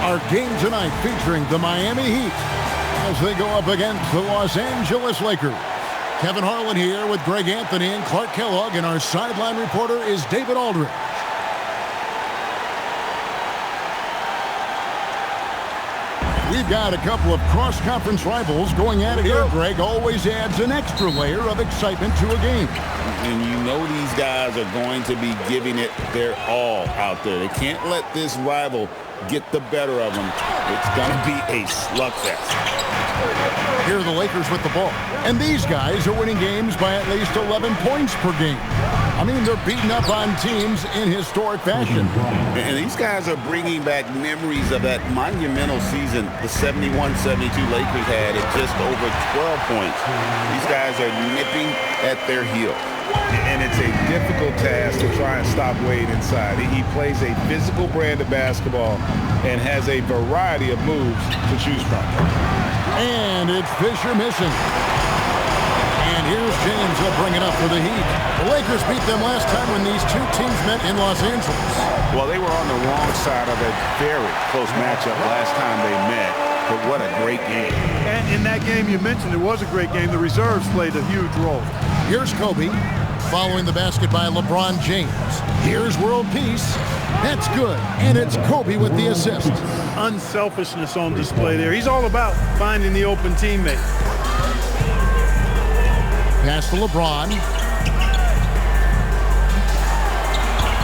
Our game tonight featuring the Miami Heat as they go up against the Los Angeles Lakers. Kevin Harlan here with Greg Anthony and Clark Kellogg, and our sideline reporter is David Aldridge. We've got a couple of cross-conference rivals going at it here. Greg always adds an extra layer of excitement to a game. And you know these guys are going to be giving it their all out there. They can't let this rival get the better of them. It's going to be a slugfest. Here are the Lakers with the ball. And these guys are winning games by at least 11 points per game. I mean, they're beating up on teams in historic fashion. And these guys are bringing back memories of that monumental season the 71-72 Lakers had at just over 12 points. These guys are nipping at their heels. And it's a difficult task to try and stop Wade inside. He plays a physical brand of basketball and has a variety of moves to choose from. And it's Fisher missing. And here's James. He'll bring it up for the Heat. The Lakers beat them last time when these two teams met in Los Angeles. Well, they were on the wrong side of a very close matchup last time they met. But what a great game. And in that game you mentioned, it was a great game. The reserves played a huge role. Here's Kobe following the basket by LeBron James. Here's world peace. That's good. And it's Kobe with the assist. Unselfishness on display there. He's all about finding the open teammate. Pass to LeBron.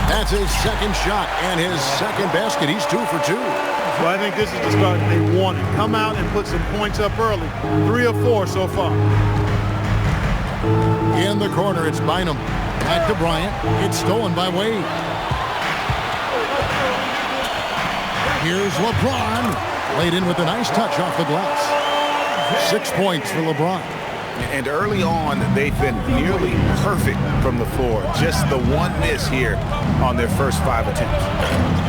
That's his second shot and his second basket. He's 2 for 2. So I think this is the start they wanted. Come out and put some points up early. 3 of 4 so far. In the corner, it's Bynum. Back to Bryant. It's stolen by Wade. Here's LeBron. Laid in with a nice touch off the glass. 6 points for LeBron. And early on, they've been nearly perfect from the floor. Just the one miss here on their first 5 attempts.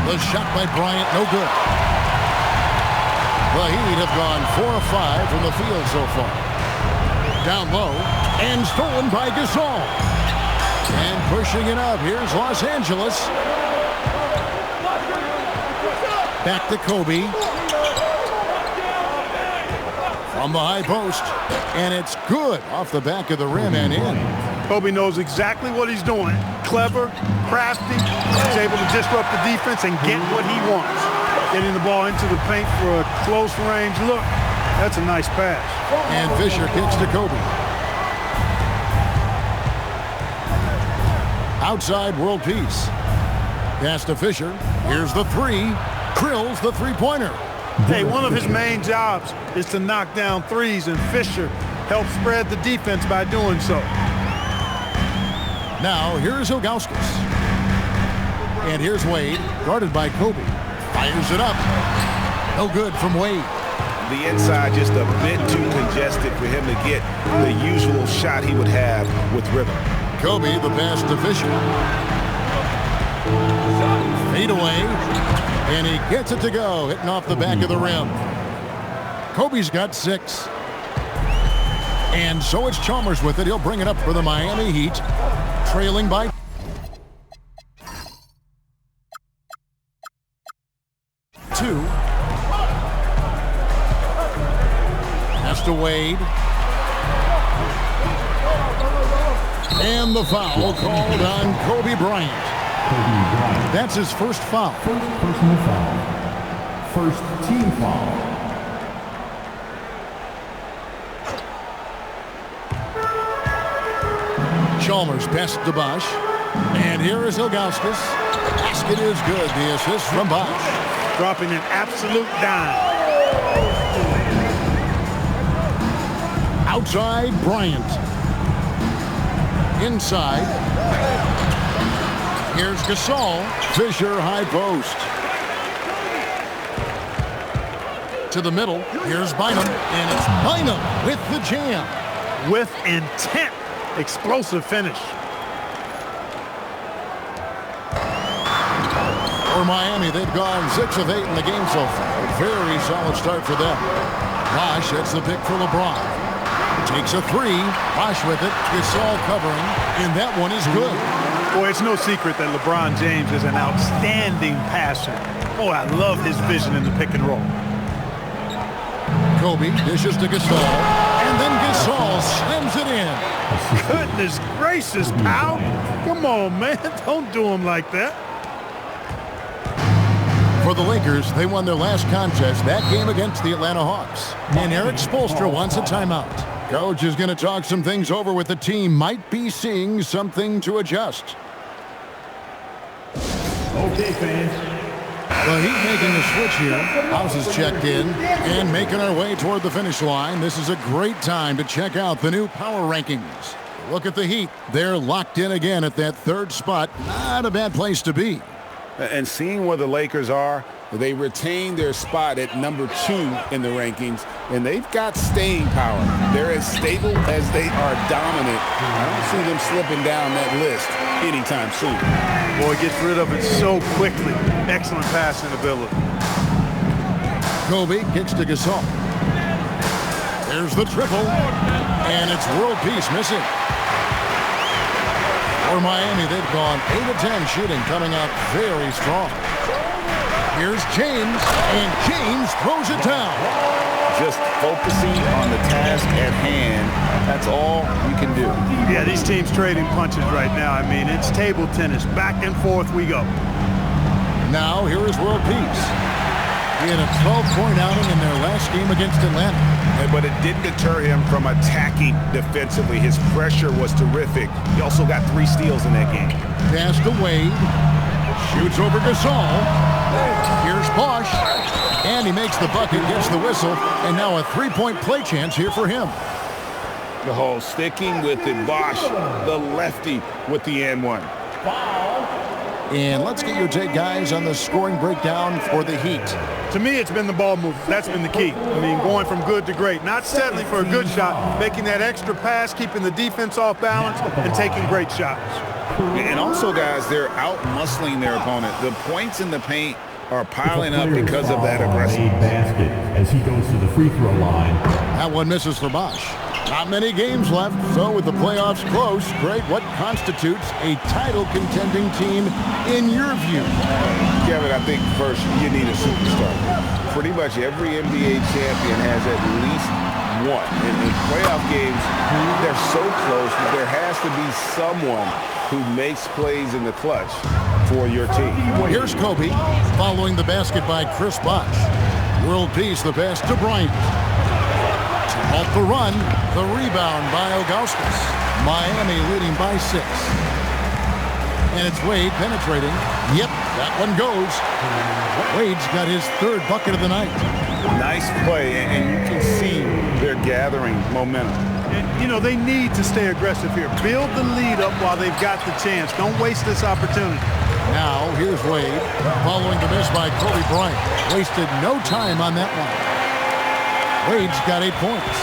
The shot by Bryant, no good. The Heat have gone 4 of 5 from the field so far. Down low, and stolen by Gasol. And pushing it up, here's Los Angeles. Back to Kobe. From the high post. And it's good off the back of the rim and in. Kobe knows exactly what he's doing. Clever, crafty. He's able to disrupt the defense and get what he wants. Getting the ball into the paint for a close range look. That's a nice pass. And Fisher kicks to Kobe. Outside, world peace. Pass to Fisher. Here's the three. Drills the three-pointer. Hey, one of his main jobs is to knock down threes, and Fisher helps spread the defense by doing so. Now, here's Ilgauskas. And here's Wade, guarded by Kobe. Fires it up. No good from Wade. The inside just a bit too congested for him to get the usual shot he would have with rhythm. Kobe, the pass to Fisher. Fade away. And he gets it to go, hitting off the back of the rim. Kobe's got 6. And so it's Chalmers with it. He'll bring it up for the Miami Heat, trailing by 2. Pass to Wade. And the foul called on Kobe Bryant. That's his first foul. First personal foul. First team foul. Chalmers passes to Bosh. And here is Ilgauskas. Basket is good. The assist from Bosh. Dropping an absolute dime. Outside, Bryant. Inside. Here's Gasol. Fisher, high post. To the middle. Here's Bynum. And it's Bynum with the jam. With intent. Explosive finish. For Miami, they've gone 6 of 8 in the game so far. Very solid start for them. Bosh hits the pick for LeBron. Takes a 3. Bosh with it. Gasol covering. And that one is good. Boy, it's no secret that LeBron James is an outstanding passer. Boy, I love his vision in the pick and roll. Kobe dishes to Gasol, and then Gasol slams it in. Goodness gracious, pal. Come on, man. Don't do him like that. For the Lakers, they won their last contest, that game against the Atlanta Hawks. And Eric Spoelstra wants a timeout. Coach is going to talk some things over with the team. Might be seeing something to adjust. Okay, fans. The Heat making a switch here. House is checked in and making our way toward the finish line. This is a great time to check out the new power rankings. Look at the Heat. They're locked in again at that third spot. Not a bad place to be. And seeing where the Lakers are, they retain their spot at number 2 in the rankings, and they've got staying power. They're as stable as they are dominant. I don't see them slipping down that list anytime soon. Boy, gets rid of it so quickly. Excellent passing ability. Kobe kicks to Gasol. There's the triple, and it's world peace missing. For Miami, they've gone 8 of 10 shooting, coming out very strong. Here's James, and James throws it down. Just focusing on the task at hand, that's all you can do. Yeah, these teams trading punches right now. I mean, it's table tennis. Back and forth we go. Now, here is world peace. He had a 12-point outing in their last game against Atlanta. But it didn't deter him from attacking defensively. His pressure was terrific. He also got 3 steals in that game. Pass to Wade. Shoots over Gasol. Here's Bosh. And he makes the bucket, gets the whistle, and now a 3-point play chance here for him. The whole sticking with it. Bosh, the lefty, with the and-one. And let's get your take, guys, on the scoring breakdown for the Heat. To me, it's been the ball movement. That's been the key. I mean, going from good to great. Not settling for a good shot, making that extra pass, keeping the defense off balance, and taking great shots. And also, guys, they're out-muscling their opponent. The points in the paint are piling up because of that aggression. Basket as he goes to the free throw line. That one misses for Bosh. Not many games left, so with the playoffs close, Greg, what constitutes a title-contending team in your view? Kevin, I think first you need a superstar. Pretty much every NBA champion has at least one. In playoff games, they're so close that there has to be someone who makes plays in the clutch for your team. Here's Kobe, following the basket by Chris Bosh. World peace, the pass to Bryant. Off the run, the rebound by Ilgauskas. Miami leading by 6. And it's Wade penetrating. Yep, that one goes. Wade's got his 3rd bucket of the night. Nice play, and you can see they're gathering momentum. And, you know, they need to stay aggressive here. Build the lead up while they've got the chance. Don't waste this opportunity. Now, here's Wade, following the miss by Kobe Bryant. Wasted no time on that one. Wade's got 8 points.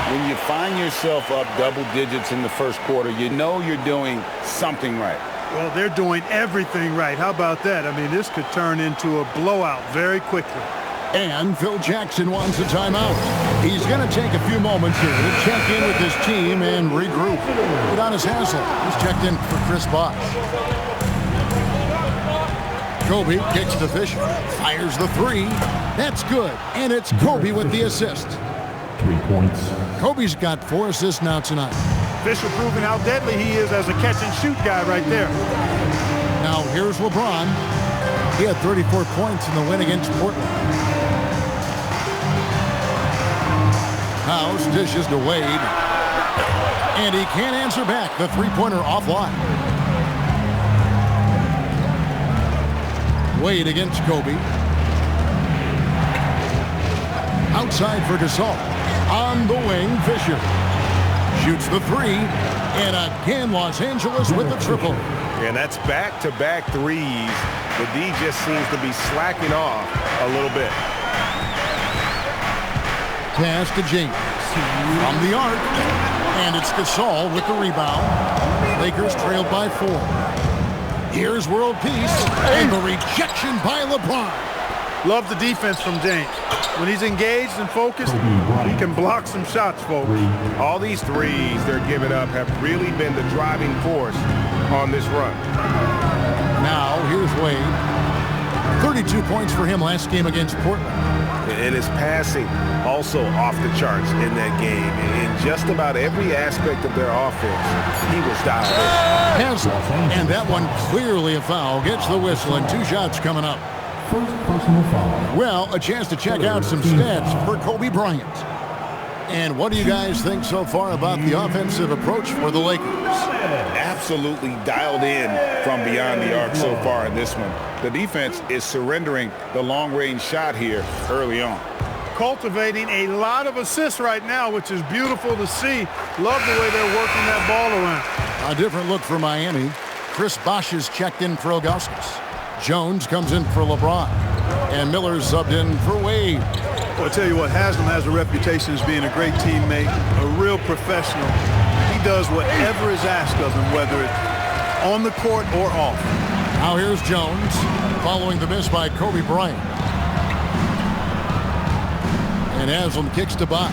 When you find yourself up double digits in the first quarter, you know you're doing something right. Well, they're doing everything right. How about that? I mean, this could turn into a blowout very quickly. And Phil Jackson wants a timeout. He's going to take a few moments here to check in with his team and regroup. Udonis Haslem, he's checked in for Chris Bosh. Kobe kicks to Fisher, fires the 3. That's good, and it's Kobe with the assist. 3 points. Kobe's got 4 assists now tonight. Fisher proving how deadly he is as a catch-and-shoot guy right there. Now here's LeBron. He had 34 points in the win against Portland. House dishes to Wade. And he can't answer back. The 3-pointer offline. Wade against Kobe. Outside for Gasol. On the wing, Fisher. Shoots the 3. And again, Los Angeles with the triple. And that's back-to-back threes. The D just seems to be slacking off a little bit. Pass to James. From the arc. And it's Gasol with the rebound. Lakers trailed by 4. Here's world peace. And the rejection by LeBron. Love the defense from James. When he's engaged and focused, he can block some shots, folks. All these threes they're giving up have really been the driving force on this run. Now, here's Wade. 32 points for him last game against Portland. And his passing also off the charts in that game. In just about every aspect of their offense, he was dialed in. Haslam, and that one clearly a foul. Gets the whistle, and 2 shots coming up. First personal foul. Well, a chance to check out some stats for Kobe Bryant. And what do you guys think so far about the offensive approach for the Lakers? Absolutely dialed in from beyond the arc so far in this one. The defense is surrendering the long-range shot here early on. Cultivating a lot of assists right now, which is beautiful to see. Love the way they're working that ball around. A different look for Miami. Chris Bosh is checked in for Ilgauskas. Jones comes in for LeBron. And Miller's subbed in for Wade. Well, I'll tell you what, Haslam has a reputation as being a great teammate, a real professional. He does whatever is asked of him, whether it's on the court or off. Now here's Jones, following the miss by Kobe Bryant. And Haslam kicks to Bosh.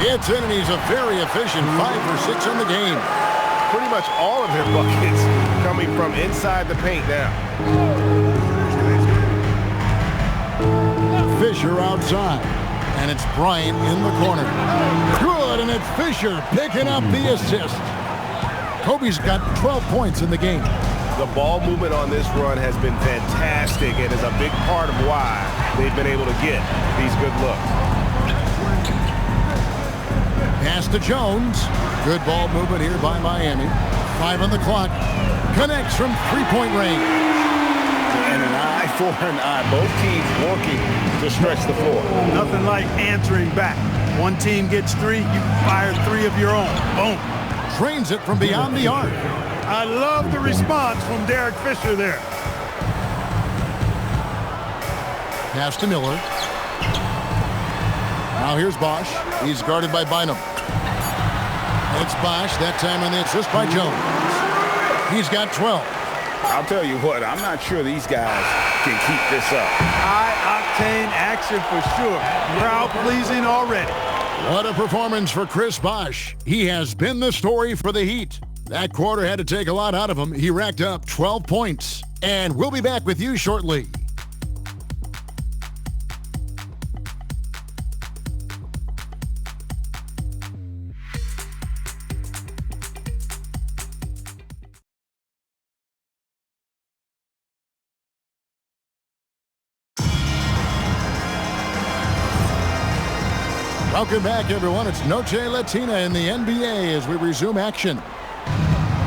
It's in, and he's a very efficient 5 for 6 in the game. Pretty much all of their buckets coming from inside the paint now. Fisher outside, and it's Bryant in the corner. Good, and it's Fisher picking up the assist. Kobe's got 12 points in the game. The ball movement on this run has been fantastic and is a big part of why they've been able to get these good looks. Pass to Jones. Good ball movement here by Miami. 5 on the clock. Connects from three-point range. And an eye for an eye. Both teams working to stretch the floor. Nothing like answering back. One team gets 3, you fire 3 of your own. Boom. Drains it from beyond the arc. I love the response from Derek Fisher there. Pass to Miller. Now here's Bosh. He's guarded by Bynum. It's Bosh, that time on the assist by Jones. He's got 12. I'll tell you what, I'm not sure these guys can keep this up. High-octane action for sure. Crowd-pleasing already. What a performance for Chris Bosh. He has been the story for the Heat. That quarter had to take a lot out of him. He racked up 12 points. And we'll be back with you shortly. Welcome back, everyone. It's Noche Latina in the NBA as we resume action.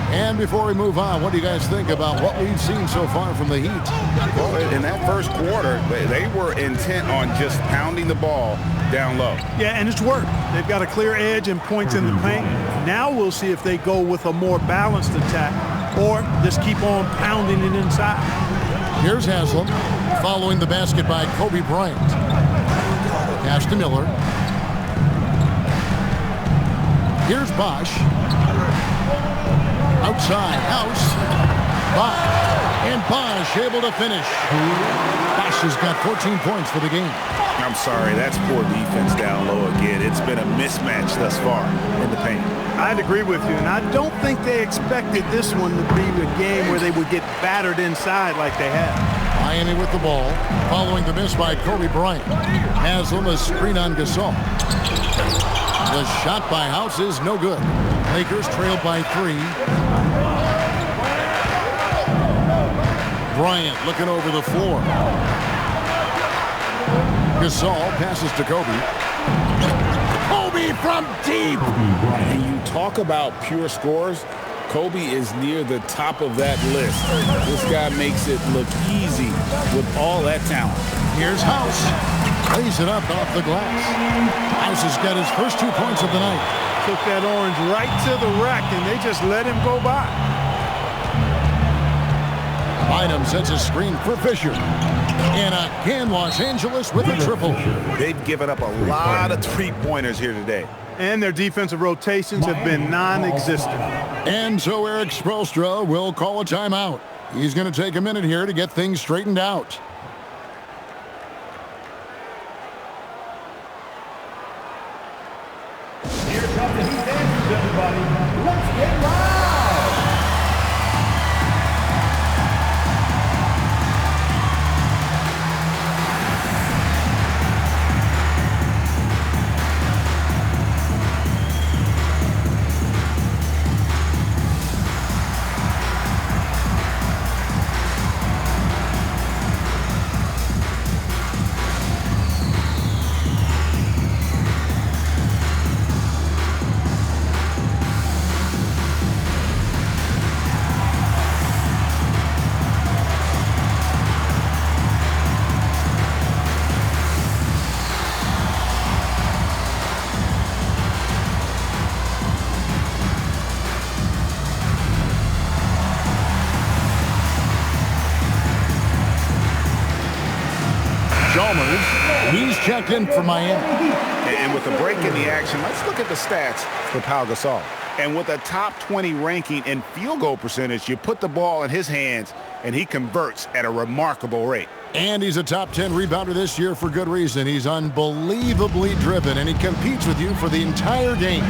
And before we move on, what do you guys think about what we've seen so far from the Heat? Well, in that first quarter, they were intent on just pounding the ball down low. Yeah, and it's worked. They've got a clear edge and points in the paint. Now we'll see if they go with a more balanced attack or just keep on pounding it inside. Here's Haslam following the basket by Kobe Bryant. Pass to Miller. Here's Bosh. Outside, House. Bosh. And Bosh able to finish. Bosh has got 14 points for the game. I'm sorry, that's poor defense down low again. It's been a mismatch thus far in the paint. I'd agree with you, and I don't think they expected this one to be the game where they would get battered inside like they have. Miami with the ball, following the miss by Kobe Bryant. Haslam a screen on Gasol. The shot by House is no good. Lakers trailed by 3. Bryant looking over the floor. Gasol passes to Kobe. Kobe from deep. And you talk about pure scores, Kobe is near the top of that list. This guy makes it look easy with all that talent. Here's House. Lays it up off the glass. House has got his first 2 points of the night. Took that orange right to the rack, and they just let him go by. Bynum sets a screen for Fisher. And again, Los Angeles with a triple. They've given up a lot of three-pointers here today. And their defensive rotations have been non-existent. And so Eric Spoelstra will call a timeout. He's going to take a minute here to get things straightened out. Here come the Heat dancers, everybody. Chalmers. He's checked in for Miami. And with a break in the action, let's look at the stats for Pau Gasol. And with a top 20 ranking in field goal percentage, you put the ball in his hands, and he converts at a remarkable rate. And he's a top 10 rebounder this year for good reason. He's unbelievably driven, and he competes with you for the entire game.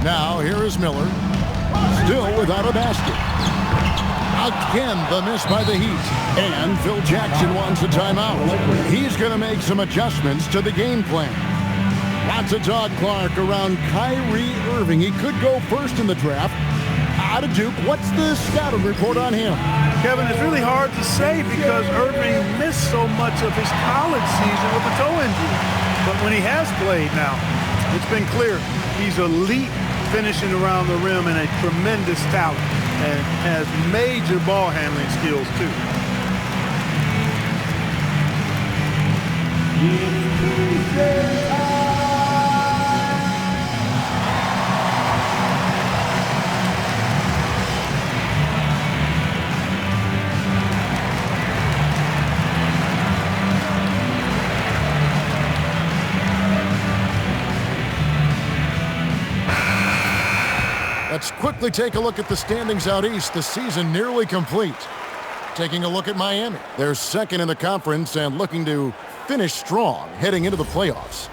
Now, here is Miller, still without a basket. Again, the miss by the Heat. And Phil Jackson wants a timeout. He's going to make some adjustments to the game plan. Lots of talk, Clark, around Kyrie Irving. He could go first in the draft. Out of Duke, what's the scouting report on him? Kevin, it's really hard to say because Irving missed so much of his college season with a toe injury. But when he has played now, it's been clear he's elite finishing around the rim and a tremendous talent and has major ball handling skills too. Let's quickly take a look at the standings out east. The season nearly complete. Taking a look at Miami. They're second in the conference and looking to finish strong heading into the playoffs.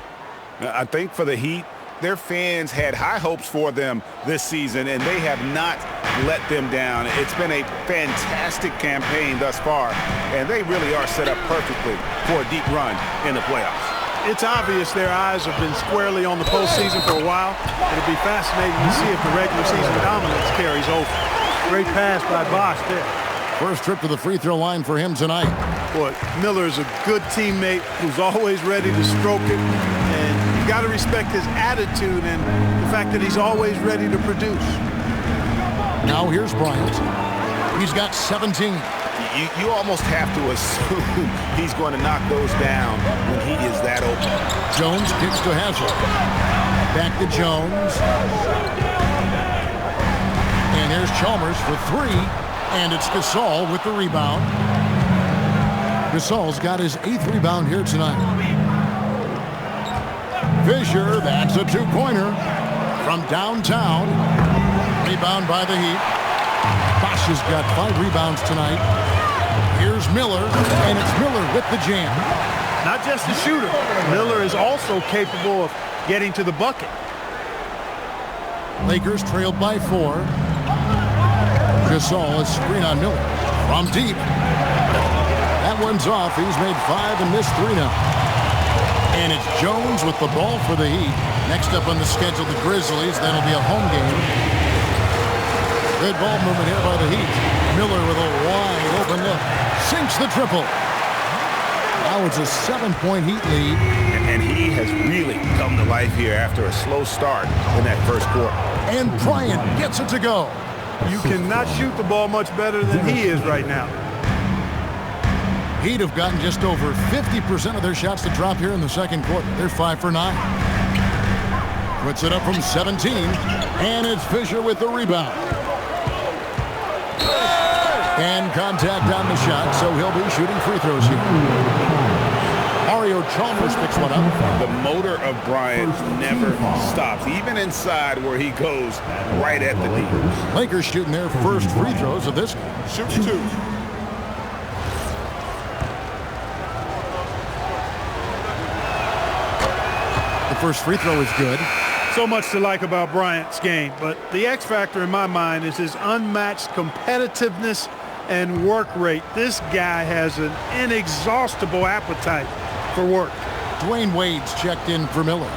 I think for the Heat, their fans had high hopes for them this season, and they have not let them down. It's been a fantastic campaign thus far, and they really are set up perfectly for a deep run in the playoffs. It's obvious their eyes have been squarely on the postseason for a while. It'll be fascinating to see if the regular season dominance carries over. Great pass by Bosh there. First trip to the free throw line for him tonight. Boy, Miller is a good teammate who's always ready to stroke it. And you got to respect his attitude and the fact that he's always ready to produce. Now here's Bryant. He's got 17. You almost have to assume he's going to knock those down when he is that open. Jones kicks to Hazard. Back to Jones. And here's Chalmers for three. And it's Gasol with the rebound. Gasol's got his 8th rebound here tonight. Fisher, that's a two-pointer from downtown. Rebound by the Heat. Bosh has got 5 rebounds tonight. Here's Miller, and it's Miller with the jam. Not just a shooter. Miller is also capable of getting to the bucket. Lakers trailed by 4. Gasol is screen on Miller. From deep. That one's off. He's made 5 and missed 3 now. And it's Jones with the ball for the Heat. Next up on the schedule, the Grizzlies. That'll be a home game. Good ball movement here by the Heat. Miller with a wide open look. Sinks the triple. Now it's a 7-point Heat lead. And he has really come to life here after a slow start in that first quarter. And Bryant gets it to go. You cannot shoot the ball much better than he is right now. Heat have gotten just over 50% of their shots to drop here in the second quarter. They're 5 for 9. Puts it up from 17. And it's Fisher with the rebound. And contact on the shot, so he'll be shooting free throws here. Mario Chalmers picks one up. The motor of Bryant never stops, even inside where he goes right at the D. Lakers shooting their first free throws of this game. Shoot 2. The first free throw is good. So much to like about Bryant's game, but the X factor in my mind is his unmatched competitiveness and work rate. This guy has an inexhaustible appetite for work. Dwayne Wade's checked in for Miller.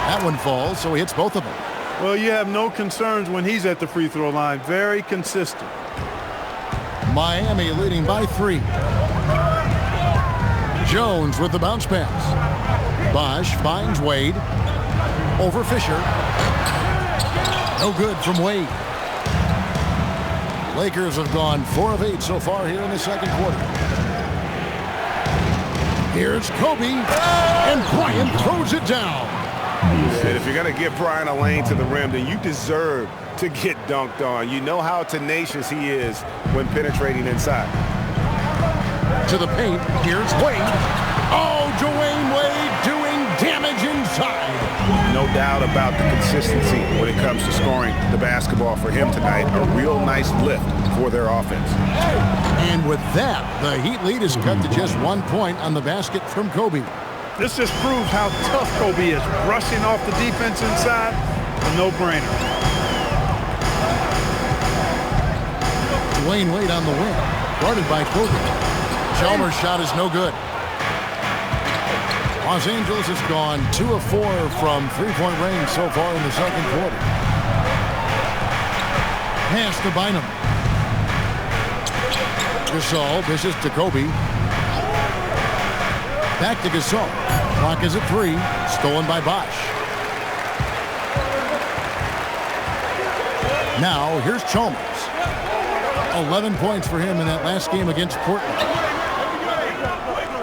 That one falls, so he hits both of them. Well, you have no concerns when he's at the free throw line. Very consistent. Miami leading by 3. Jones with the bounce pass. Bosh finds Wade. Over Fisher. No good from Wade. Lakers have gone 4 of 8 so far here in the second quarter. Here's Kobe. And Bryant throws it down. And if you're going to give Bryant a lane to the rim, then you deserve to get dunked on. You know how tenacious he is when penetrating inside. To the paint. Here's Wade. Oh, Dwayne Wade doing damage inside. No doubt about the consistency when it comes to scoring the basketball for him tonight. A real nice lift for their offense. And with that, the Heat lead is cut to just 1 point on the basket from Kobe. This just proves how tough Kobe is. Rushing off the defense inside, a no-brainer. Dwayne Wade on the wing, guarded by Kobe. Chalmers' shot is no good. Los Angeles has gone 2 of 4 from three-point range so far in the second quarter. Pass to Bynum. Gasol dishes to Kobe. Back to Gasol. Clock is at 3. Stolen by Bosch. Now here's Chalmers. 11 points for him in that last game against Portland.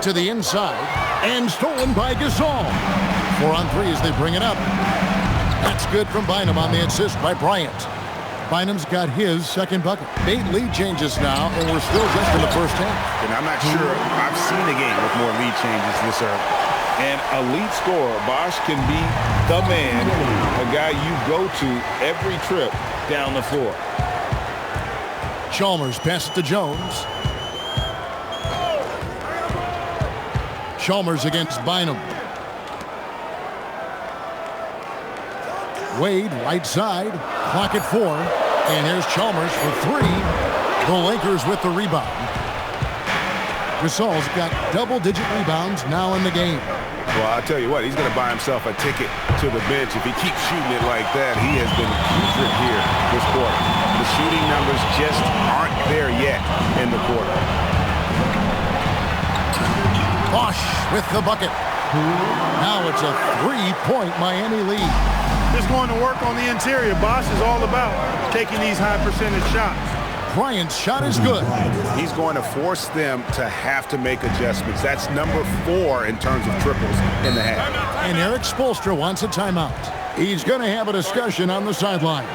To the inside. And stolen by Gasol. 4 on 3 as they bring it up. That's good from Bynum on the assist by Bryant. Bynum's got his second bucket. 8 lead changes now, and we're still just in the first half. And I'm not sure I've seen a game with more lead changes this early. And a lead scorer, Bosch can be the man, a guy you go to every trip down the floor. Chalmers passes to Jones. Chalmers against Bynum. Wade, right side. Clock at 4. And here's Chalmers for 3. The Lakers with the rebound. Gasol's got double-digit rebounds now in the game. Well, I'll tell you what, he's going to buy himself a ticket to the bench. If he keeps shooting it like that, he has been putrid here this quarter. The shooting numbers just aren't there yet in the quarter. Bosch with the bucket. Now it's a 3-point Miami lead. Just going to work on the interior. Bosch is all about taking these high percentage shots. Bryant's shot is good. He's going to force them to have to make adjustments. That's number 4 in terms of triples in the half. And Eric Spoelstra wants a timeout. He's going to have a discussion on the sideline.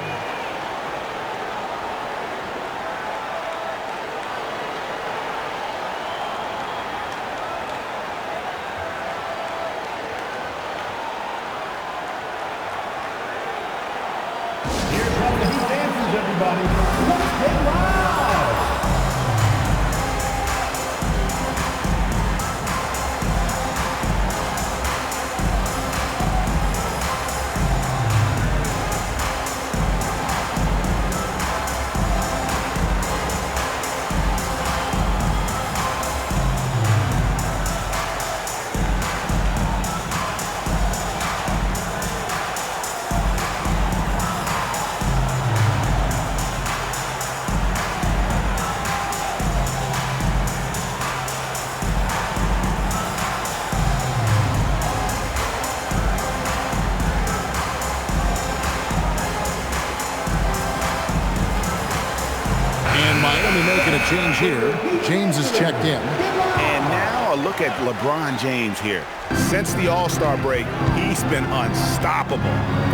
Making a change here. James is checked in. And now a look at LeBron James here. Since the All-Star break, he's been unstoppable.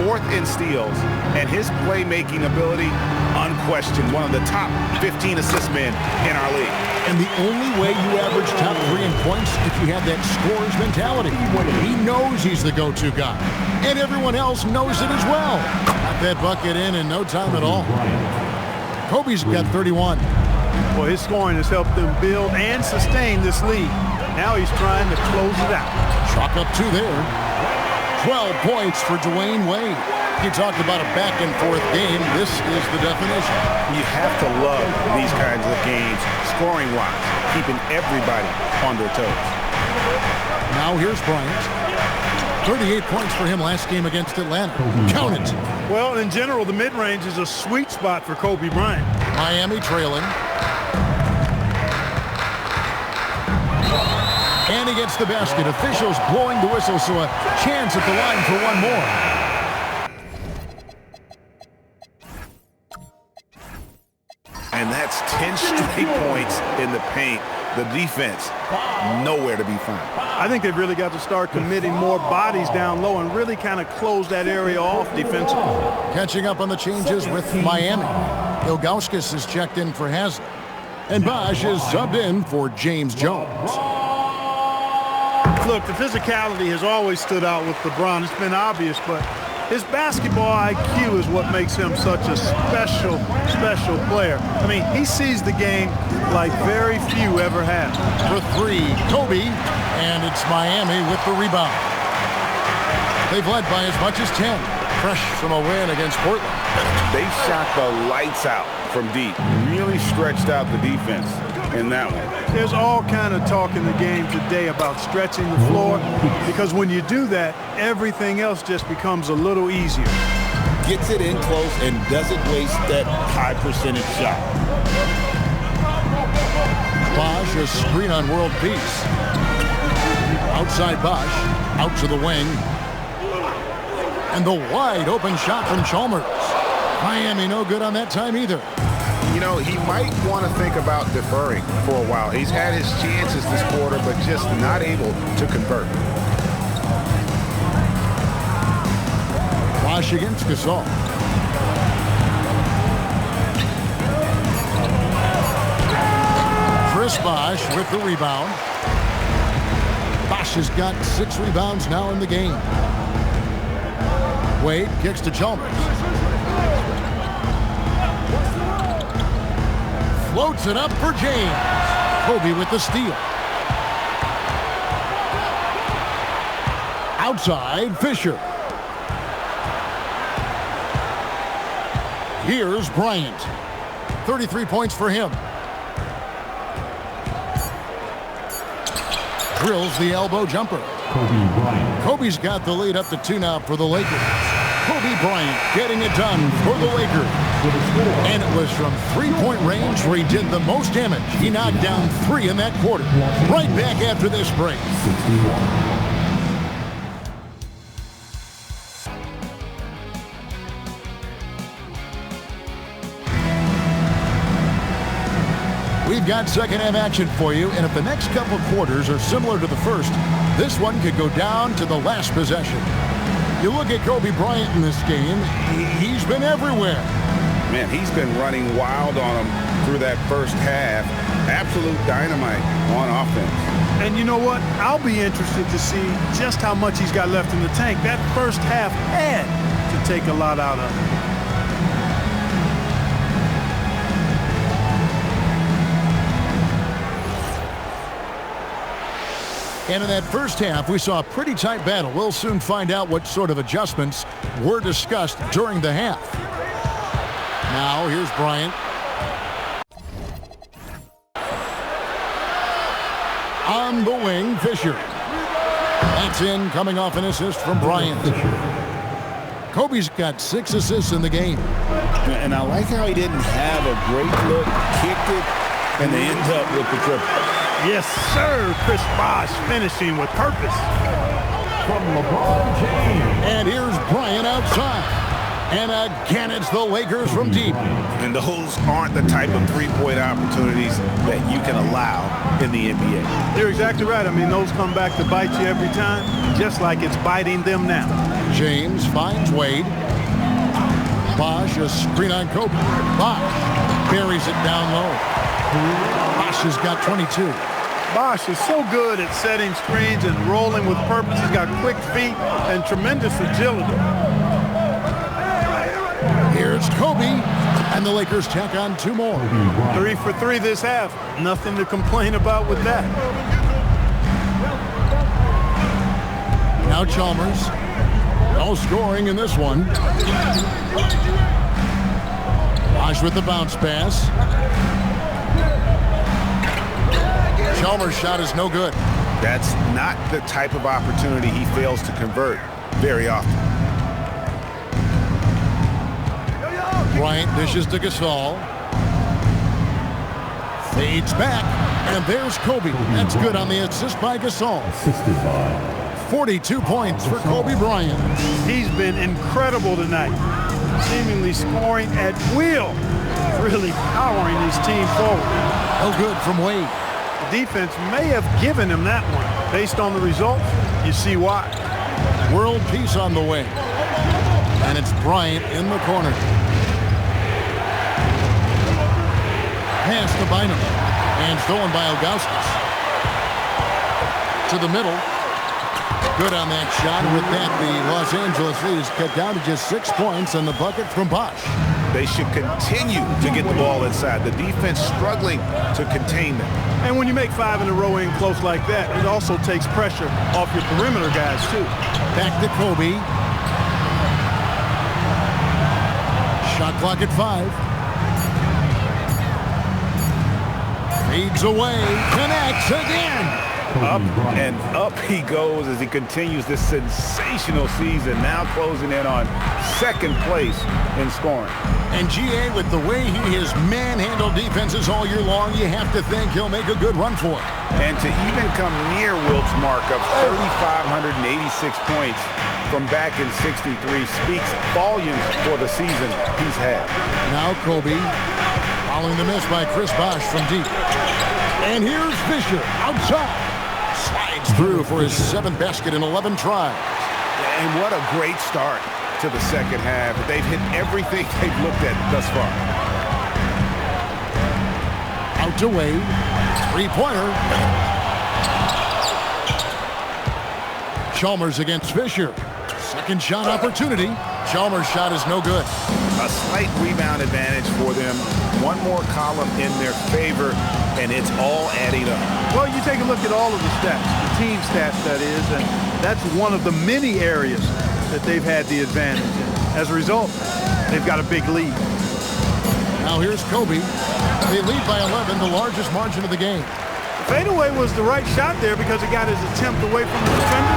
4th in steals, and his playmaking ability, unquestioned, one of the top 15 assist men in our league. And the only way you average top 3 in points if you have that scorer's mentality. He knows he's the go-to guy. And everyone else knows it as well. Got that bucket in no time at all. Kobe's got 31. Well, his scoring has helped them build and sustain this lead. Now he's trying to close it out. Chalk up 2 there. 12 points for Dwayne Wade. You talked about a back-and-forth game. This is the definition. You have to love these kinds of games, scoring-wise, keeping everybody on their toes. Now here's Bryant. 38 points for him last game against Atlanta. Count it. Well, in general, the mid-range is a sweet spot for Kobe Bryant. Miami trailing. And he gets the basket. Officials blowing the whistle, so a chance at the line for one more. And that's 10 straight points in the paint. The defense, nowhere to be found. I think they've really got to start committing more bodies down low and really kind of close that area off defensively. Catching up on the changes with Miami. Ilgauskas is checked in for Haslem. And Bosch is subbed in for James Jones. Look, the physicality has always stood out with LeBron. It's been obvious, but his basketball IQ is what makes him such a special player. I mean, he sees the game like very few ever have. For three, Kobe, and it's Miami with the rebound. They've led by as much as 10, fresh from a win against Portland. They shot the lights out from deep, really stretched out the defense in that one. There's all kind of talk in the game today about stretching the floor, because when you do that, everything else just becomes a little easier. Gets it in close and doesn't waste that high percentage shot. Bosch, a screen on World Peace. Outside Bosch, out to the wing. And the wide open shot from Chalmers. Miami no good on that time either. You know, he might want to think about deferring for a while. He's had his chances this quarter, but just not able to convert. Bosch against Gasol. Chris Bosch with the rebound. Bosch has got 6 rebounds now in the game. Wade kicks to Chalmers. Floats it up for James. Kobe with the steal. Outside, Fisher. Here's Bryant. 33 points for him. Drills the elbow jumper. Kobe Bryant. Kobe's got the lead up to 2 now for the Lakers. Kobe Bryant getting it done for the Lakers. And it was from 3-point range where he did the most damage. He knocked down 3 in that quarter. Right back after this break. 61. We've got second half action for you, and if the next couple of quarters are similar to the first, this one could go down to the last possession. You look at Kobe Bryant in this game, he's been everywhere. Man, he's been running wild on him through that first half. Absolute dynamite on offense. And you know what? I'll be interested to see just how much he's got left in the tank. That first half had to take a lot out of him. And in that first half, we saw a pretty tight battle. We'll soon find out what sort of adjustments were discussed during the half. Now, here's Bryant. On the wing, Fisher. That's in, coming off an assist from Bryant. Kobe's got 6 assists in the game. And I like how he didn't have a great look, kicked it, and they end up with the triple. Yes, sir. Chris Bosh finishing with purpose. From LeBron James. And here's Bryant outside. And again, it's the Lakers from deep. And those aren't the type of three-point opportunities that you can allow in the NBA. You're exactly right. I mean, those come back to bite you every time, just like it's biting them now. James finds Wade. Bosh, a screen on Kobe. Bosh buries it down low. Bosh has got 22. Bosh is so good at setting screens and rolling with purpose. He's got quick feet and tremendous agility. Here's Kobe, and the Lakers tack on 2 more. 3 for 3 this half. Nothing to complain about with that. Now Chalmers. No scoring in this one. Bosh with the bounce pass. Chalmers' shot is no good. That's not the type of opportunity he fails to convert very often. Bryant dishes to Gasol. Fades back, and there's Kobe. That's good on the assist by Gasol. Assisted by 42 points for Kobe Bryant. He's been incredible tonight, seemingly scoring at will, really powering his team forward. No good from Wade. The defense may have given him that one. Based on the results, you see why. World peace on the way. And it's Bryant in the corner. Pass to Bynum. And stolen by Ilgauskas. To the middle. Good on that shot. With that, the Los Angeles lead is cut down to just 6 points on the bucket from Bosch. They should continue to get the ball inside. The defense struggling to contain them. And when you make 5 in a row in close like that, it also takes pressure off your perimeter guys, too. Back to Kobe. Shot clock at 5. Fades away. Connects again. Up and up he goes as he continues this sensational season, now closing in on second place in scoring. And GA, with the way he has manhandled defenses all year long, you have to think he'll make a good run for it. And to even come near Wilt's mark of 3,586 points from back in '63 speaks volumes for the season he's had. Now Kobe, following the miss by Chris Bosh from deep. And here's Fisher outside. Slides through for his 7th basket in 11 tries. And what a great start to the second half. They've hit everything they've looked at thus far. Out to Wade. Three-pointer. Chalmers against Fisher. Second shot opportunity. Chalmers' shot is no good. A slight rebound advantage for them. One more column in their favor, and it's all adding up. Well, you take a look at all of the stats, the team stats, that is, and that's one of the many areas that they've had the advantage. And as a result, they've got a big lead. Now here's Kobe. They lead by 11, the largest margin of the game. Fadeaway was the right shot there because it got his attempt away from the defender,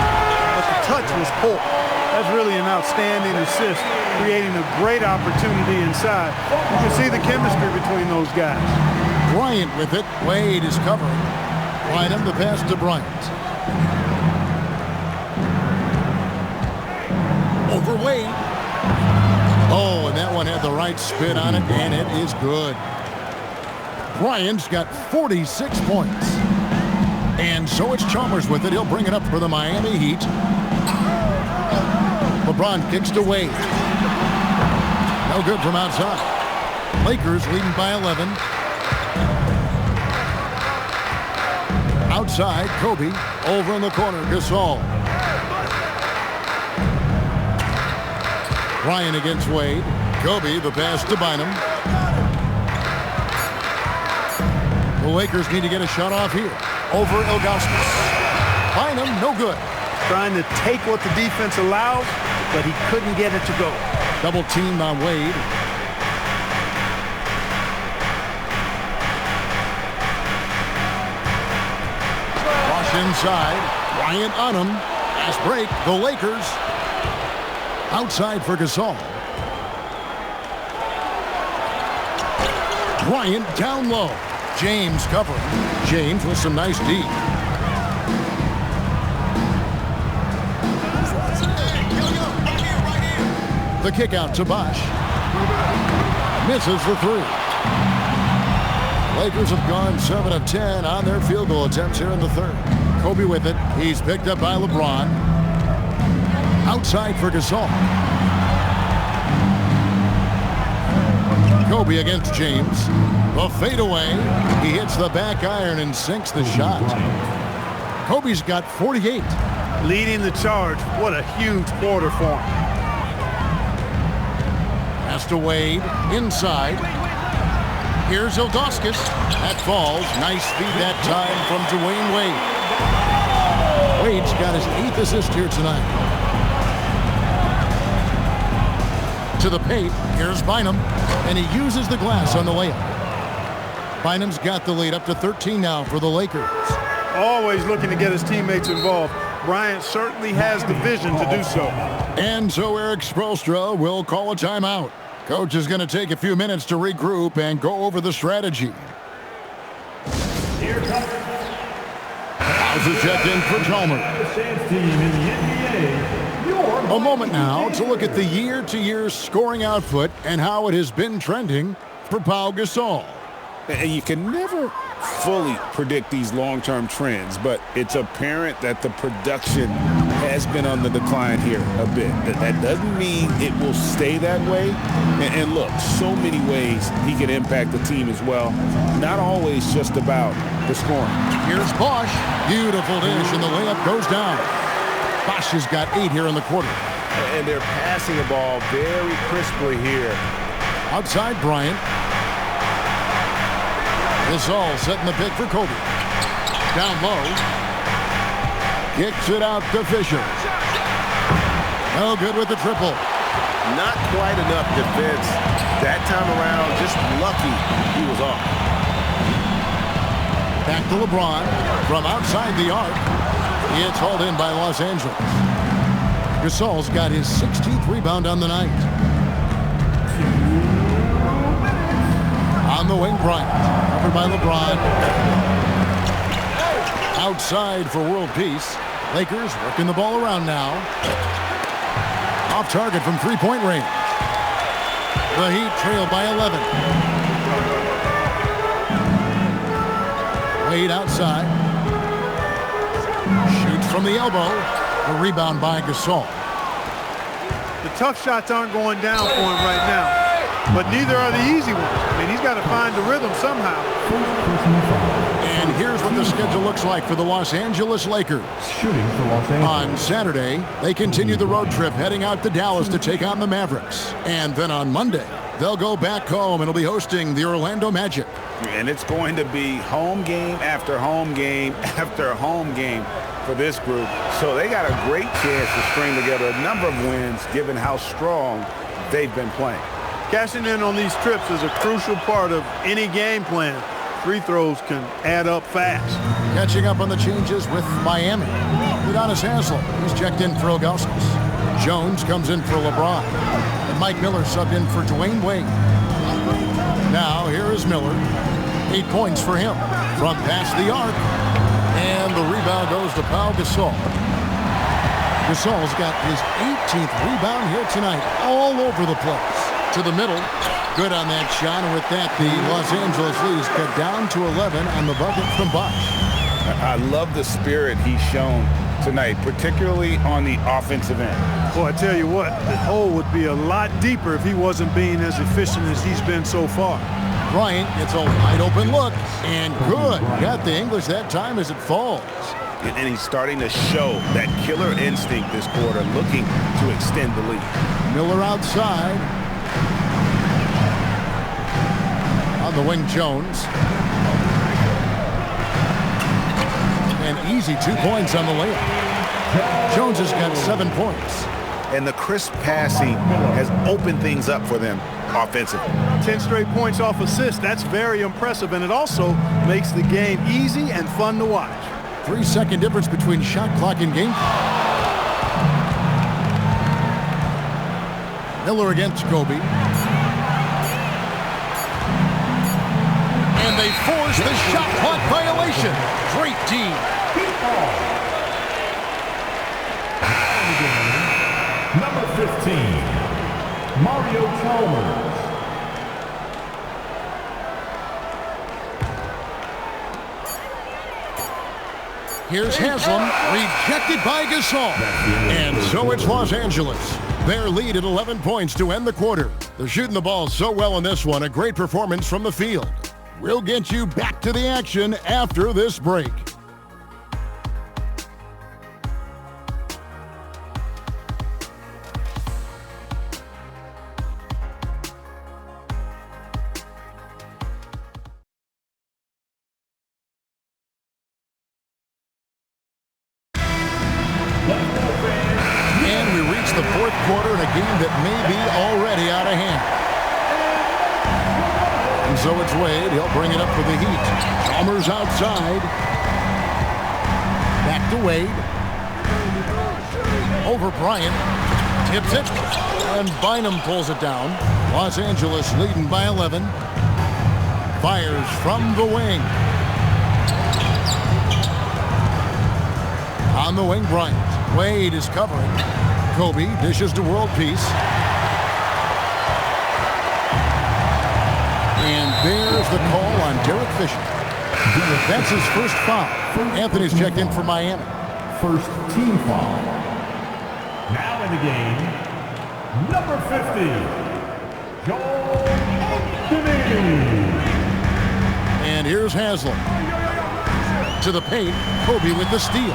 but the touch was poor. That's really an outstanding assist, creating a great opportunity inside. You can see the chemistry between those guys. Bryant with it. Wade is covering. Bynum, the pass to Bryant. Over Wade. Oh, and that one had the right spin on it, and it is good. Bryant's got 46 points. And so it's Chalmers with it. He'll bring it up for the Miami Heat. LeBron kicks to Wade. No good from outside. Lakers leading by 11. Outside, Kobe. Over in the corner, Gasol. Ryan against Wade. Kobe, the pass to Bynum. The Lakers need to get a shot off here. Over Ilgauskas. Bynum, no good. Trying to take what the defense allowed, but he couldn't get it to go. Double teamed on Wade. Bosh inside. Bryant on him. Fast break. The Lakers. Outside for Gasol. Bryant down low. James covering. James with some nice D. The kick out to Bosh. Misses the three. Lakers have gone 7 of 10 on their field goal attempts here in the third. Kobe with it. He's picked up by LeBron. Outside for Gasol. Kobe against James. The fadeaway. He hits the back iron and sinks the shot. Kobe's got 48. Leading the charge. What a huge quarter for him. Pass to Wade. Inside. Here's Ilgauskas. That falls. Nice feed that time from Dwayne Wade. Wade's got his 8th assist here tonight. To the paint. Here's Bynum. And he uses the glass on the layup. Bynum's got the lead up to 13 now for the Lakers. Always looking to get his teammates involved. Bryant certainly has the vision to do so. And so Eric Spoelstra will call a timeout. Coach is going to take a few minutes to regroup and go over the strategy. How's the check in for Chalmers? A moment now to look at the year-to-year scoring output and how it has been trending for Pau Gasol. And you can never fully predict these long-term trends, but it's apparent that the production has been on the decline here a bit. That doesn't mean it will stay that way. And look, so many ways he can impact the team as well. Not always just about the scoring. Here's Bosch. Beautiful dish, and the layup goes down. Bosch has got 8 here in the quarter. And they're passing the ball very crisply here. Outside Bryant. Gasol setting the pick for Kobe. Down low. Kicks it out to Fisher. No good with the triple. Not quite enough defense that time around. Just lucky he was off. Back to LeBron from outside the arc. It's hauled in by Los Angeles. Gasol's got his 16th rebound on the night. On the wing, Bryant. Covered by LeBron. Outside for world peace. Lakers working the ball around now. Off target from three-point range. The Heat trail by 11. Wade outside. Shoots from the elbow. A rebound by Gasol. The tough shots aren't going down for him right now, but neither are the easy ones. I mean, he's got to find the rhythm somehow. And here's what the schedule looks like for the Los Angeles Lakers. Shooting for Los Angeles. On Saturday, they continue the road trip heading out to Dallas to take on the Mavericks. And then on Monday, they'll go back home and will be hosting the Orlando Magic. And it's going to be home game after home game after home game for this group. So they got a great chance to string together a number of wins given how strong they've been playing. Cashing in on these trips is a crucial part of any game plan. Free throws can add up fast. Catching up on the changes with Miami. Udonis Haslem, he's checked in for Ilgauskas. Jones comes in for LeBron. And Mike Miller subbed in for Dwayne Wade. Now here is Miller. 8 points for him from past the arc. And the rebound goes to Pau Gasol. Gasol's got his 18th rebound here tonight, all over the place. To the middle, good on that shot, and with that, the Los Angeles Leafs cut down to 11 on the bucket from Bosch. I love the spirit he's shown tonight, particularly on the offensive end. Boy, I tell you what, the hole would be a lot deeper if he wasn't being as efficient as he's been so far. Bryant gets a wide open look, and good. Got the English that time as it falls. And he's starting to show that killer instinct this quarter, looking to extend the lead. Miller outside. On the wing, Jones. An easy 2 points on the layup. Jones has got 7 points. And the crisp passing has opened things up for them offensively. 10 straight points off assists. That's very impressive, and it also makes the game easy and fun to watch. 3-second difference between shot clock and game clock. Miller against Kobe. And they force the shot clock violation. Great team. Number 15, Mario Chalmers. Here's Haslem, rejected by Gasol. And so it's Los Angeles. Their lead at 11 points to end the quarter. They're shooting the ball so well in this one. A great performance from the field. We'll get you back to the action after this break. And we reach the fourth quarter in a game that may be already out of hand. And so it's Wade. He'll bring it up for the Heat. Chalmers outside. Back to Wade. Over Bryant. Tips it. And Bynum pulls it down. Los Angeles leading by 11. Fires from the wing. On the wing, Bryant. Wade is covering. Kobe dishes to world peace. And there's the call on Derek Fisher. That's his first foul. Anthony's checked in for Miami. First team foul. Now in the game, number 50, Joel Embiid. And here's Haslam. To the paint, Kobe with the steal.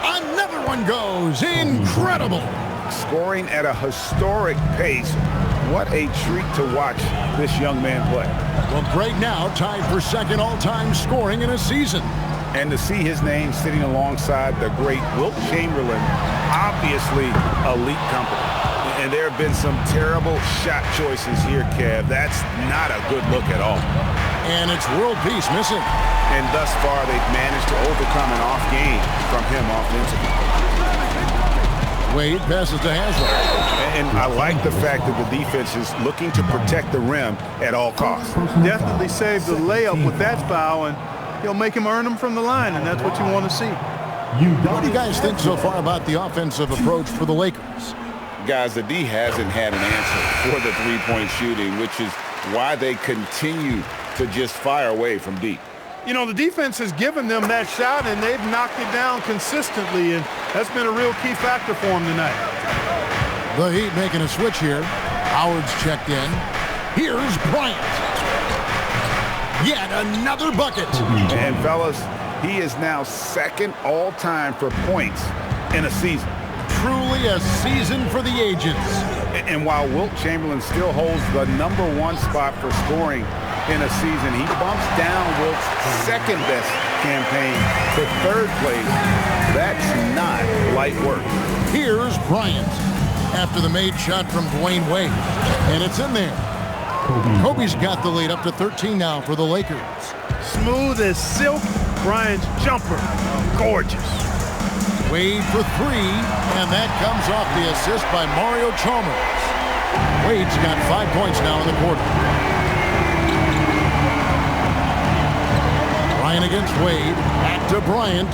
Another one goes. Incredible. Scoring at a historic pace. What a treat to watch this young man play. Well, great now, tied for second all-time scoring in a season. And to see his name sitting alongside the great Wilt Chamberlain, obviously elite company. And there have been some terrible shot choices here, Kev. That's not a good look at all. And it's world peace missing. And thus far, they've managed to overcome an off game from him offensively. Wade passes to Haslam. And I like the fact that the defense is looking to protect the rim at all costs. Definitely saved the layup with that foul, and he'll make him earn them from the line, and that's what you want to see. What do you guys think so far about the offensive approach for the Lakers? Guys, the D hasn't had an answer for the three-point shooting, which is why they continue to just fire away from deep. You know, the defense has given them that shot, and they've knocked it down consistently, and that's been a real key factor for them tonight. The Heat making a switch here. Howard's checked in. Here's Bryant. Yet another bucket. And, fellas, he is now second all-time for points in a season. Truly a season for the ages. And while Wilt Chamberlain still holds the #1 spot for scoring in a season, he bumps down Wilt's second-best campaign to third place. That's not light work. Here's Bryant after the made shot from Dwayne Wade. And it's in there. Kobe's got the lead up to 13 now for the Lakers. Smooth as silk. Bryant's jumper. Gorgeous. Wade for three, and that comes off the assist by Mario Chalmers. Wade's got 5 points now in the quarter. Bryant against Wade. Back to Bryant.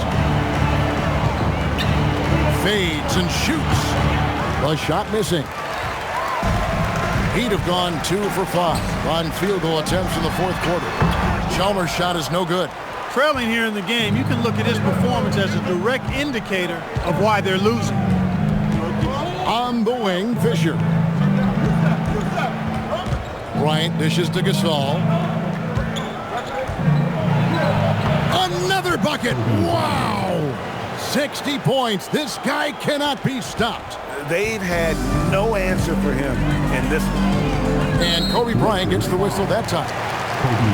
Fades and shoots. The shot missing. Heat have gone 2 for 5 on field goal attempts in the fourth quarter. Chalmers' shot is no good. Trailing here in the game, you can look at his performance as a direct indicator of why they're losing. On the wing, Fisher. Bryant dishes to Gasol. Another bucket. Wow. 60 points. This guy cannot be stopped. They've had no answer for him in this one. And Kobe Bryant gets the whistle that time.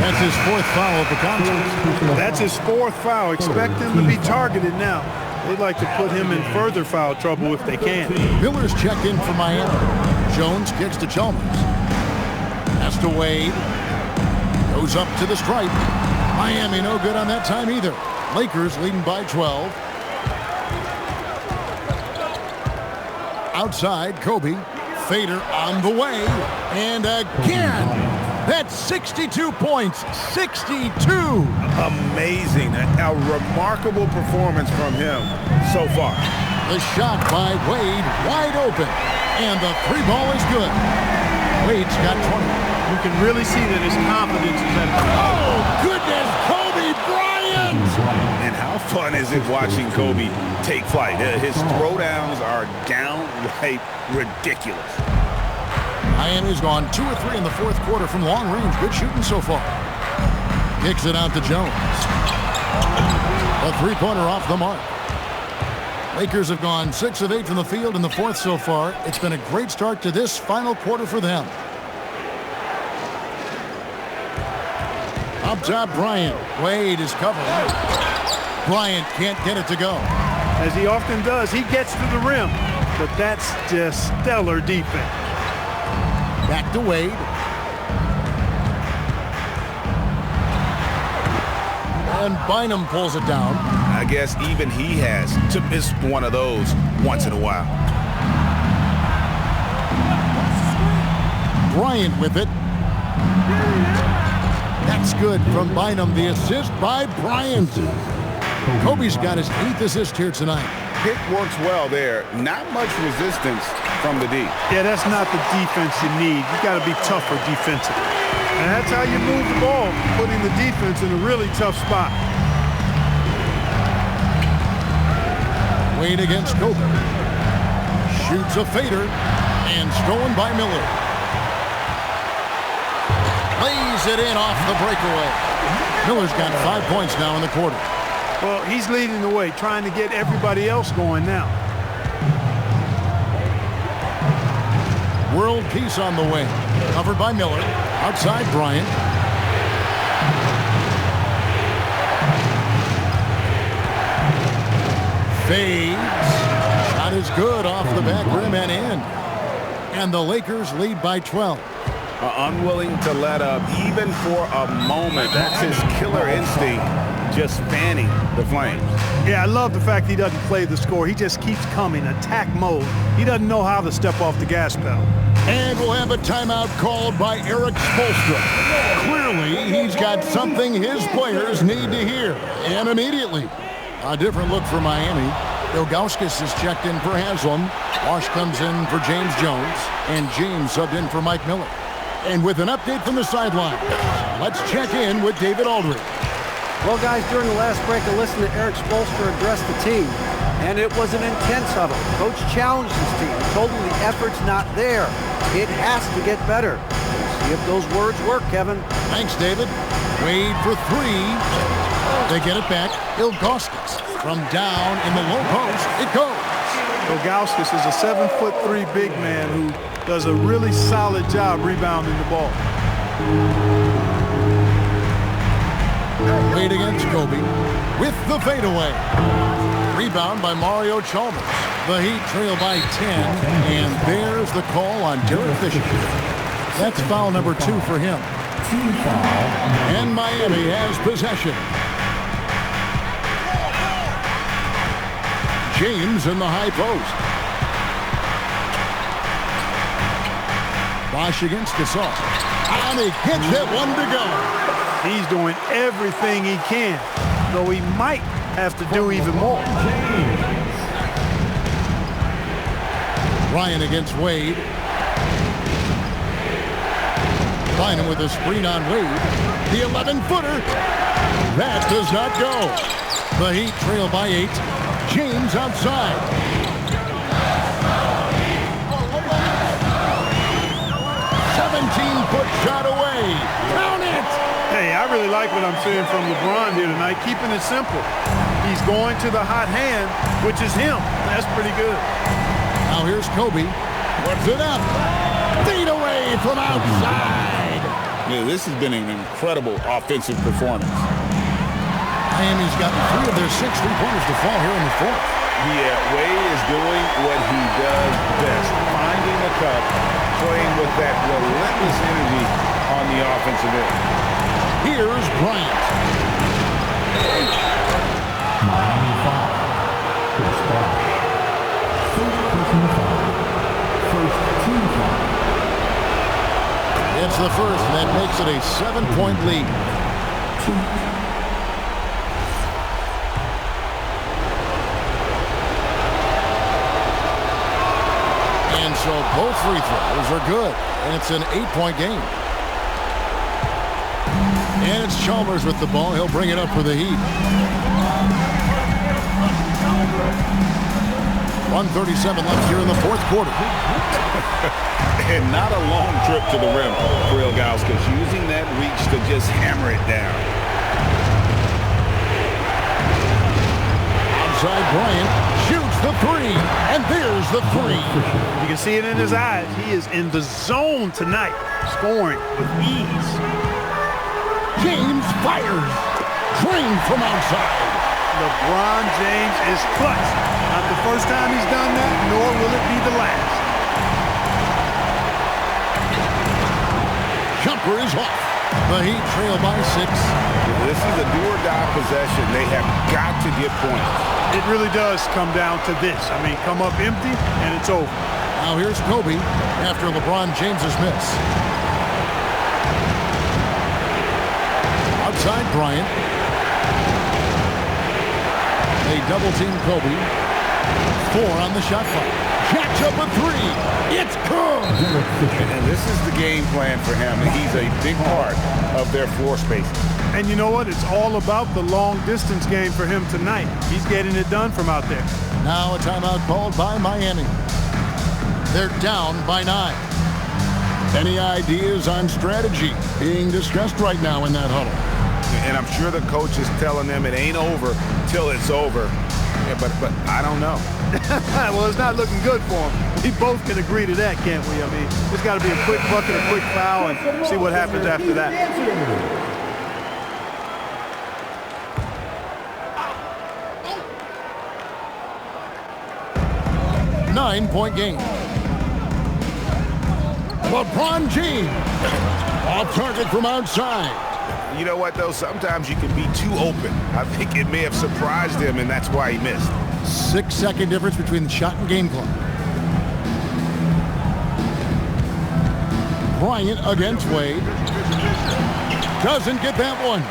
That's his 4th foul of the contest. That's his 4th foul. Expect him to be targeted now. They'd like to put him in further foul trouble if they can. Miller's checked in for Miami. Jones kicks to Chalmers. Pass to Wade. Goes up to the stripe. Miami no good on that time either. Lakers leading by 12. Outside, Kobe. Fader on the way. And again. That's 62 points. 62. Amazing. A remarkable performance from him so far. The shot by Wade wide open. And the 3 ball is good. Wade's got 20. You can really see that his confidence is at Oh, goodness. Kobe Bryant. And how fun is it watching Kobe take flight? His throwdowns are downright ridiculous. Miami's gone 2 or 3 in the fourth quarter from long range. Good shooting so far. Kicks it out to Jones. A 3-pointer off the mark. Lakers have gone 6 of 8 from the field in the fourth so far. It's been a great start to this final quarter for them. Up top, Bryant. Wade is covered. Bryant can't get it to go. As he often does, he gets to the rim. But that's just stellar defense. Back to Wade. And Bynum pulls it down. I guess even he has to miss one of those once in a while. Bryant with it. That's good from Bynum. The assist by Bryant. Kobe's got his 8th assist here tonight. pick works well there. Not much resistance from the D. Yeah, that's not the defense you need. You got to be tougher defensively. And that's how you move the ball, putting the defense in a really tough spot. Wade against Kobe. Shoots a fader and stolen by Miller. Lays it in off the breakaway. Miller's got 5 points now in the quarter. Well, he's leading the way, trying to get everybody else going now. World peace on the way. Covered by Miller. Outside Bryant. Fades. Shot is good off the back rim and in. And the Lakers lead by 12. Unwilling to let up even for a moment. That's his killer instinct, just fanning the Flames. Yeah, I love the fact he doesn't play the score. He just keeps coming, attack mode. He doesn't know how to step off the gas pedal. And we'll have a timeout called by Erik Spoelstra. Clearly, he's got something his players need to hear, and immediately. A different look for Miami. Ilgauskas is checked in for Haslam. Walsh comes in for James Jones, and James subbed in for Mike Miller. And with an update from the sideline, let's check in with David Aldridge. Well, guys, during the last break, I listened to Erik Spoelstra address the team, and it was an intense huddle. Coach challenged his team, told them the effort's not there. It has to get better. We'll see if those words work, Kevin. Thanks, David. Wade for three. They get it back. Ilgauskas from down in the low post. It goes. Ilgauskas is a 7'3" big man who does a really solid job rebounding the ball. Wade against Kobe with the fadeaway. Rebound by Mario Chalmers. The Heat trail by 10, and there's the call on Derek Fisher. That's foul number 2 for him. And Miami has possession. James in the high post. Bosch against Gasol. And he hits it, one to go. He's doing everything he can, though he might have to do even more. Ryan against Wade. Bynum with a screen on Wade. The 11-footer. That does not go. The Heat trail by 8. James outside. 17-foot shot away. Count it! Hey, I really like what I'm seeing from LeBron here tonight, keeping it simple. He's going to the hot hand, which is him. That's pretty good. Now here's Kobe. Puts it up. Feed away from outside. Yeah, this has been an incredible offensive performance. Miami's gotten 3 of their 6 3-pointers to fall here in the fourth. Yeah, Wade is doing what he does best, finding the cup, playing with that relentless energy on the offensive end. Here's Bryant. Miami foul. Chris Bosh. First personal foul. First team foul. It's the first, and that makes it a 7-point lead. And so both free throws are good, and it's an 8-point game. And it's Chalmers with the ball. He'll bring it up for the Heat. 1:37 left here in the fourth quarter. And not a long trip to the rim for Ilgauskas, using that reach to just hammer it down. Outside Bryant shoots the 3, and there's the 3. You can see it in his eyes. He is in the zone tonight, scoring with ease. James fires. Drained from outside. LeBron James is clutch. Not the first time he's done that, nor will it be the last. Jumper is off. The Heat trail by 6. This is a do-or-die possession. They have got to get points. It really does come down to this. I mean, come up empty, and it's over. Now here's Kobe after LeBron James's miss. Outside Bryant. They double team Kobe. 4 on the shot clock. Jacks up a 3. It's good. And this is the game plan for him, and he's a big part of their floor spacing. And you know what? It's all about the long-distance game for him tonight. He's getting it done from out there. Now a timeout called by Miami. They're down by 9. Any ideas on strategy being discussed right now in that huddle? And I'm sure the coach is telling them it ain't over till it's over. Yeah, but I don't know. Well, it's not looking good for him. We both can agree to that, can't we? I mean, it's got to be a quick bucket, a quick foul, and see what happens after that. 9-point game. LeBron James off target from outside. You know what, though? Sometimes you can be too open. I think it may have surprised him, and that's why he missed. 6-second difference between the shot and game clock. Bryant against Wade. Doesn't get that one.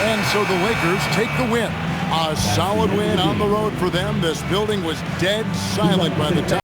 And so the Lakers take the win. A solid win on the road for them. This building was dead silent by the time.